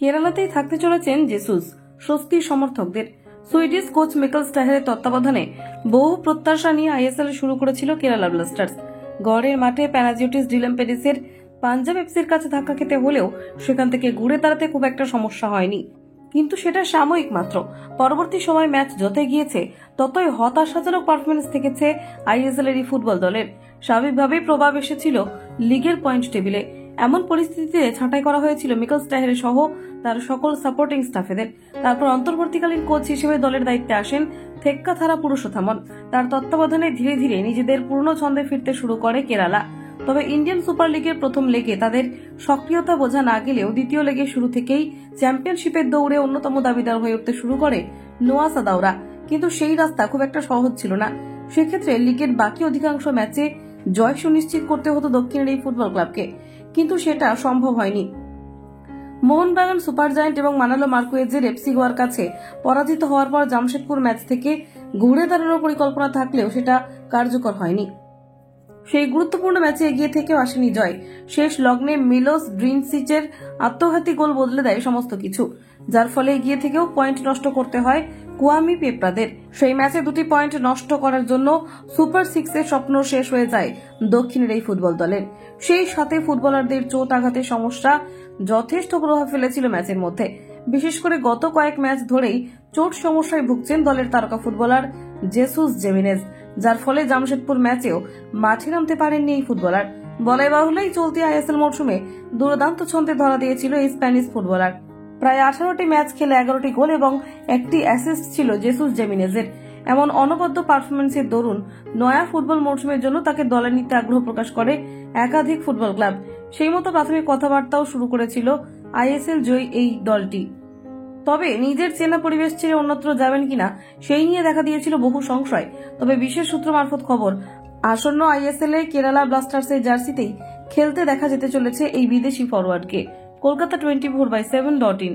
কেরালাতেই থাকতে চলেছেন জেসুস, স্বস্তির সমর্থকদের। সুইডিশ কোচ মিকেল স্টাহেরের তত্ত্বাবধানে বহু প্রত্যাশা নিয়ে আইএসএল শুরু করেছিল কেরালা ব্লাস্টার্স। গড়ের মাঠে প্যানাজিওটিস ডিলাম্পেডিসের পাঞ্জাব এফসির কাছে ধাক্কা খেতে হলেও সেখান থেকে ঘুরে দাঁড়াতে খুব একটা সমস্যা হয়নি, কিন্তু সেটা সাময়িক মাত্র। পরবর্তী সময় ম্যাচ যতই গিয়েছে ততই হতাশাজনক পারফরমেন্স থেকেছে আইএসএল এর ফুটবল দলের। স্বাভাবিকভাবেই প্রভাব এসেছিল লিগের পয়েন্ট টেবিলে। এমন পরিস্থিতিতে ছাঁটাই করা হয়েছিল মিকেল স্টাহের সহ তার সকল সাপোর্টিং স্টাফেদের। তারপর অন্তর্বর্তীকালীন কোচ হিসেবে দলের দায়িত্বে আসেন থেক্কাথারা পুরুষোত্তমন। তার তত্ত্বাবধানে ধীরে ধীরে নিজেদের পুরনো ছন্দে ফিরতে শুরু করে কেরালা। তবে ইন্ডিয়ান সুপার লিগের প্রথম লেগে তাদের সক্রিয়তা বোঝা না গেলেও দ্বিতীয় লেগে শুরু থেকেই চ্যাম্পিয়নশিপের দৌড়ে অন্যতম দাবিদার হয়ে উঠতে শুরু করে নোয়া সাদাওরা। কিন্তু সেই রাস্তা খুব একটা সহজ ছিল না। সেক্ষেত্রে লিগের বাকি অধিকাংশ ম্যাচে জয় সুনিশ্চিত করতে হতো দক্ষিণের এই ফুটবল ক্লাবকে, কিন্তু সেটা সম্ভব হয়নি। মোহনবাগান, সুপার জায়ান্ট এবং মানালো মার্কুয়েজের এফসি গোয়ার কাছে পরাজিত হওয়ার পর জামশেদপুর ম্যাচ থেকে ঘুরে দাঁড়ানোর পরিকল্পনা থাকলেও সেটা কার্যকর হয়নি। সেই গুরুত্বপূর্ণ ম্যাচে এগিয়ে থেকেও আসেনি জয়। শেষ লগ্নে মিলোস ড্রিনসিচের আত্মঘাতী গোল বদলে দেয় সমস্ত কিছু, যার ফলে এগিয়ে থেকেও পয়েন্ট নষ্ট করতে হয় কুয়ামি পেপ্রাদের। সেই ম্যাচে 2টি পয়েন্ট নষ্ট করার জন্য সুপার সিক্সের স্বপ্ন শেষ হয়ে যায় দক্ষিণের এই ফুটবল দলের। সেই সাথে ফুটবলারদের চোট আঘাতের সমস্যা যথেষ্ট প্রভাব ফেলেছিল ম্যাচের মধ্যে। বিশেষ করে গত কয়েক ম্যাচ ধরেই চোট সমস্যায় ভুগছেন দলের তারকা ফুটবলার জেসুস জেমিনেজ, যার ফলে জামশেদপুর ম্যাচেও মাঠে নামতে পারেননি এই ফুটবলার। বলাই বাহুল্যই চলতি আইএসএল মরশুমে দুর্দান্ত ছন্দে ধরা দিয়েছিল এই স্প্যানিশ ফুটবলার। প্রায় 18টি ম্যাচ খেলে 11টি গোল এবং 1টি অ্যাসিস্ট ছিল জেসুস জেমিনেজের। এমন অনবদ্য পারফরমেন্সের দরুন নয়া ফুটবল মরশুমের জন্য তাকে দলে নিতে আগ্রহ প্রকাশ করে একাধিক ফুটবল ক্লাব। সেই মতো প্রাথমিক কথাবার্তাও শুরু করেছিল আইএসএল জয়ী এই দলটি। তবে নিজের চেনা পরিবেশ ছেড়ে অন্যত্র যাবেন কিনা সেই নিয়ে দেখা দিয়েছিল বহু সংশয়। তবে বিশেষ সূত্র মারফত খবর, আসন্ন আইএসএল এ কেরালা ব্লাস্টার্সের জার্সিতেই খেলতে দেখা যেতে চলেছে এই বিদেশি ফরওয়ার্ডকে। কলকাতা 24/7.in।